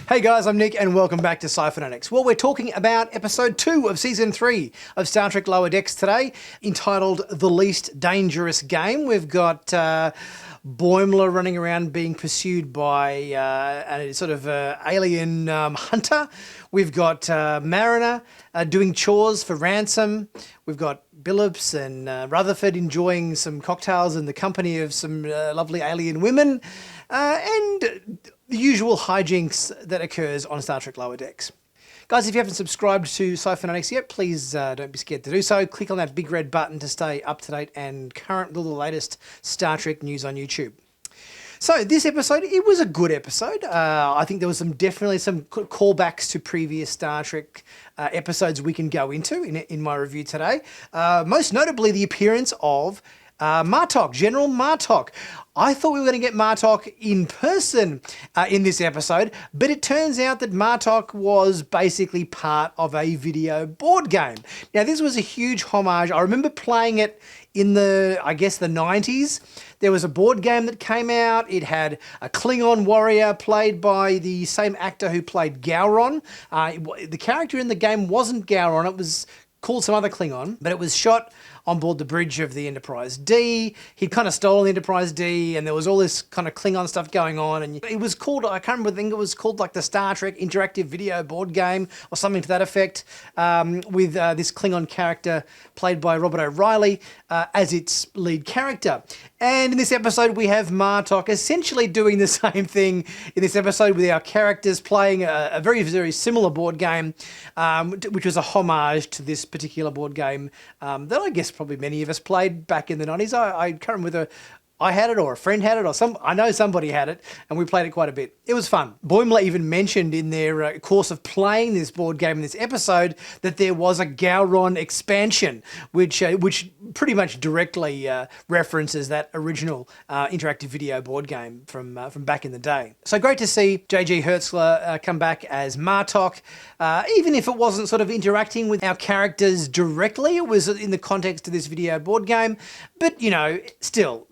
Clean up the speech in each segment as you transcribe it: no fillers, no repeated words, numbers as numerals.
Hey guys, I'm Nick and welcome back to Sci-Finatics. Well, we're talking about episode 2 of season 3 of Star Trek Lower Decks today, entitled The Least Dangerous Game. We've got Boimler running around being pursued by a sort of alien hunter. We've got Mariner doing chores for Ransom. We've got Phillips and Rutherford enjoying some cocktails in the company of some lovely alien women. And the usual hijinks that occurs on Star Trek Lower Decks. Guys, if you haven't subscribed to Sci-Finatics yet, please don't be scared to do so. Click on that big red button to stay up to date and current with all the latest Star Trek news on YouTube. So this episode, it was a good episode. I think there was definitely some callbacks to previous Star Trek episodes we can go into in my review today. Most notably, the appearance of Martok, General Martok. I thought we were going to get Martok in person in this episode, but it turns out that Martok was basically part of a video board game. Now, this was a huge homage. I remember playing it in the 90s. There was a board game that came out. It had a Klingon warrior played by the same actor who played Gowron. The character in the game wasn't Gowron. It was called some other Klingon, but it was shot on board the bridge of the Enterprise D. He'd kind of stolen the Enterprise D, and there was all this kind of Klingon stuff going on. And it was called, I can't remember, I think it was called like the Star Trek Interactive Video Board Game or something to that effect, with this Klingon character played by Robert O'Reilly as its lead character. And in this episode, we have Martok essentially doing the same thing in this episode with our characters playing a very, very similar board game, which was a homage to this particular board game that I guess probably many of us played back in the 90s. I can't remember whether I had it or a friend had it or I know somebody had it, and we played it quite a bit. It was fun. Boimler even mentioned in their course of playing this board game in this episode that there was a Gowron expansion, which pretty much directly references that original interactive video board game from back in the day. So great to see J.G. Hertzler come back as Martok. Even if it wasn't sort of interacting with our characters directly, it was in the context of this video board game. But, still,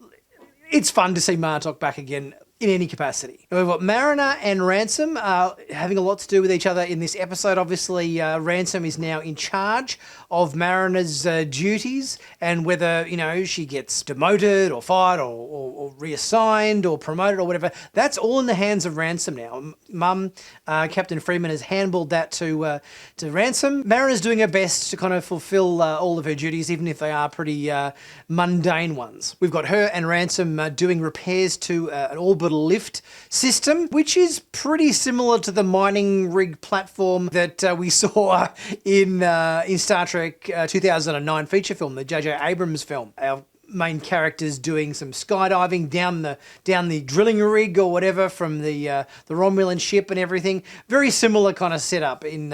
it's fun to see Martok back again in any capacity. We've got Mariner and Ransom having a lot to do with each other in this episode. Obviously, Ransom is now in charge of Mariner's duties, and whether, she gets demoted or fired or reassigned or promoted or whatever, that's all in the hands of Ransom now. Mum, Captain Freeman, has handballed that to Ransom. Mariner's doing her best to kind of fulfill all of her duties, even if they are pretty mundane ones. We've got her and Ransom doing repairs to an orbital lift system, which is pretty similar to the mining rig platform that we saw in Star Trek 2009 feature film, the J.J. Abrams film. Our main characters doing some skydiving down the drilling rig or whatever from the Romulan ship and everything. Very similar kind of setup in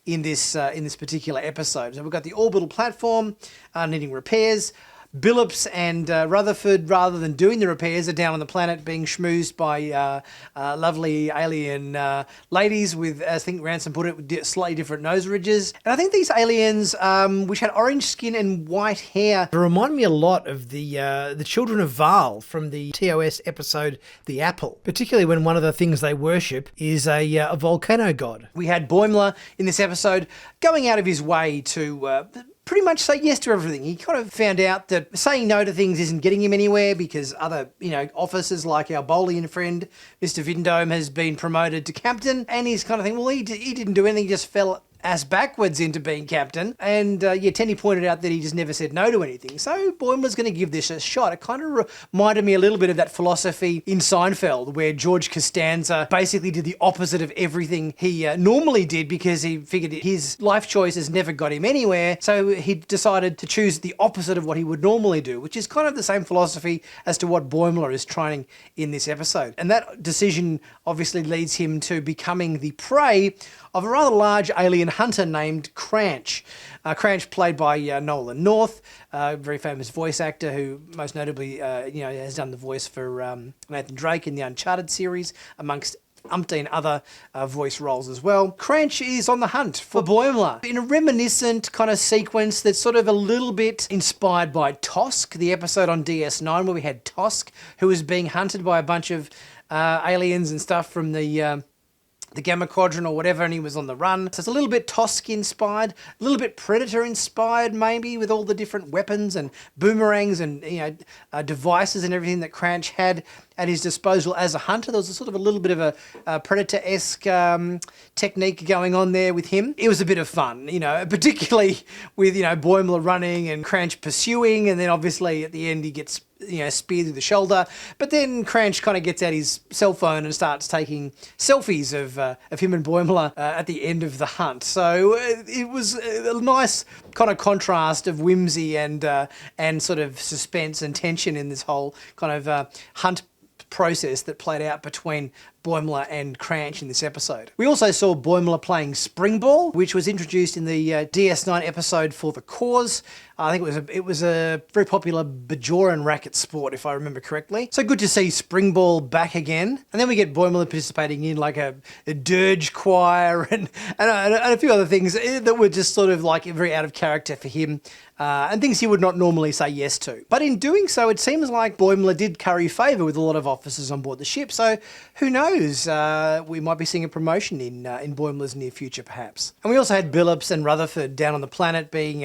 this particular episode. So we've got the orbital platform needing repairs. Phillips and Rutherford, rather than doing the repairs, are down on the planet being schmoozed by lovely alien ladies with, as I think Ransom put it, with slightly different nose ridges. And I think these aliens, which had orange skin and white hair, remind me a lot of the Children of Val from the TOS episode The Apple, particularly when one of the things they worship is a volcano god. We had Boimler in this episode going out of his way to pretty much say yes to everything. He kind of found out that saying no to things isn't getting him anywhere because other, officers like our Bolian friend, Mr. Vindome, has been promoted to captain, and he's kind of thinking, well, he didn't do anything, he just fell ass backwards into being captain. And Tenny pointed out that he just never said no to anything. So Boimler's going to give this a shot. It kind of reminded me a little bit of that philosophy in Seinfeld where George Costanza basically did the opposite of everything he normally did because he figured his life choices never got him anywhere. So he decided to choose the opposite of what he would normally do, which is kind of the same philosophy as to what Boimler is trying in this episode. And that decision obviously leads him to becoming the prey of a rather large alien hunter named Cranch. Cranch, played by Nolan North, a very famous voice actor who most notably has done the voice for Nathan Drake in the Uncharted series, amongst umpteen other voice roles as well. Cranch is on the hunt for Boimler in a reminiscent kind of sequence that's sort of a little bit inspired by Tosk, the episode on DS9 where we had Tosk, who was being hunted by a bunch of aliens and stuff from the the Gamma Quadrant or whatever, and he was on the run. So it's a little bit Tosk inspired, a little bit Predator inspired maybe, with all the different weapons and boomerangs and devices and everything that Cranch had at his disposal as a hunter. There was a sort of a little bit of a Predator-esque technique going on there with him. It was a bit of fun, particularly with, Boimler running and Cranch pursuing, and then obviously at the end he gets speared through the shoulder. But then Cranch kind of gets out his cell phone and starts taking selfies of him and Boimler at the end of the hunt. So it was a nice kind of contrast of whimsy and sort of suspense and tension in this whole kind of hunt process that played out between Boimler and Cranch in this episode. We also saw Boimler playing Springball, which was introduced in the DS9 episode For the Cause. I think it was a very popular Bajoran racket sport, if I remember correctly. So good to see Springball back again. And then we get Boimler participating in like a dirge choir and a few other things that were just sort of like very out of character for him. And things he would not normally say yes to. But in doing so, it seems like Boimler did curry favour with a lot of officers on board the ship. So who knows? We might be seeing a promotion in Boimler's near future, perhaps. And we also had Phillips and Rutherford down on the planet being,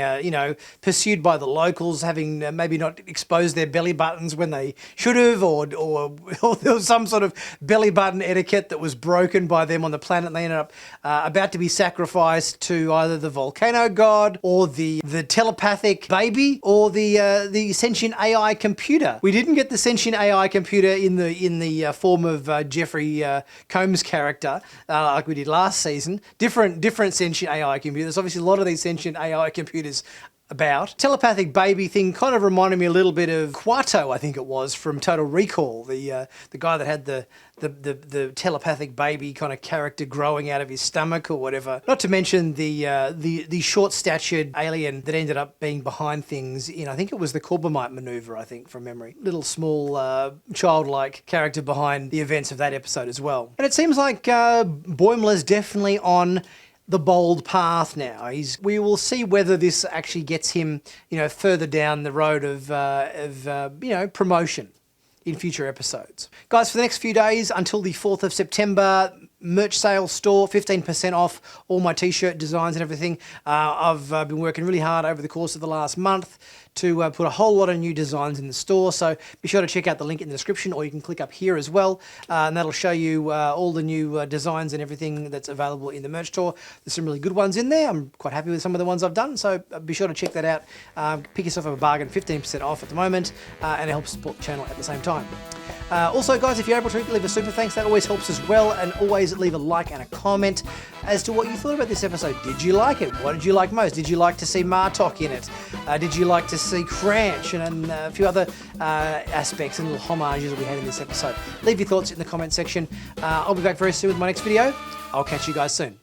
pursued by the locals, having maybe not exposed their belly buttons when they should have, or there was some sort of belly button etiquette that was broken by them on the planet. And they ended up about to be sacrificed to either the volcano god or the telepathic baby or the sentient AI computer. We didn't get the sentient AI computer in the form of Jeffrey Combs' character like we did last season. Different sentient AI computer. There's obviously a lot of these sentient AI computers about. Telepathic baby thing kind of reminded me a little bit of Quato, I think it was, from Total Recall, the guy that had the telepathic baby kind of character growing out of his stomach or whatever. Not to mention the short-statured alien that ended up being behind things in, I think it was the Corbomite maneuver, I think, from memory. Little small childlike character behind the events of that episode as well. And it seems like Boimler's definitely on the bold path now. We will see whether this actually gets him, further down the road of promotion in future episodes. Guys, for the next few days until the 4th of September, merch sale store, 15% off all my t-shirt designs and everything. I've been working really hard over the course of the last month to put a whole lot of new designs in the store, so be sure to check out the link in the description, or you can click up here as well, and that'll show you all the new designs and everything that's available in the merch store. There's some really good ones in there. I'm quite happy with some of the ones I've done, so be sure to check that out. Pick yourself up a bargain, 15% off at the moment, and it helps support the channel at the same time. Also, guys, if you're able to leave a super thanks, that always helps as well, and always leave a like and a comment as to what you thought about this episode. Did you like it? What did you like most? Did you like to see Martok in it? Did you like to see Cranch and a few other aspects and little homages that we had in this episode? Leave your thoughts in the comment section. I'll be back very soon with my next video. I'll catch you guys soon.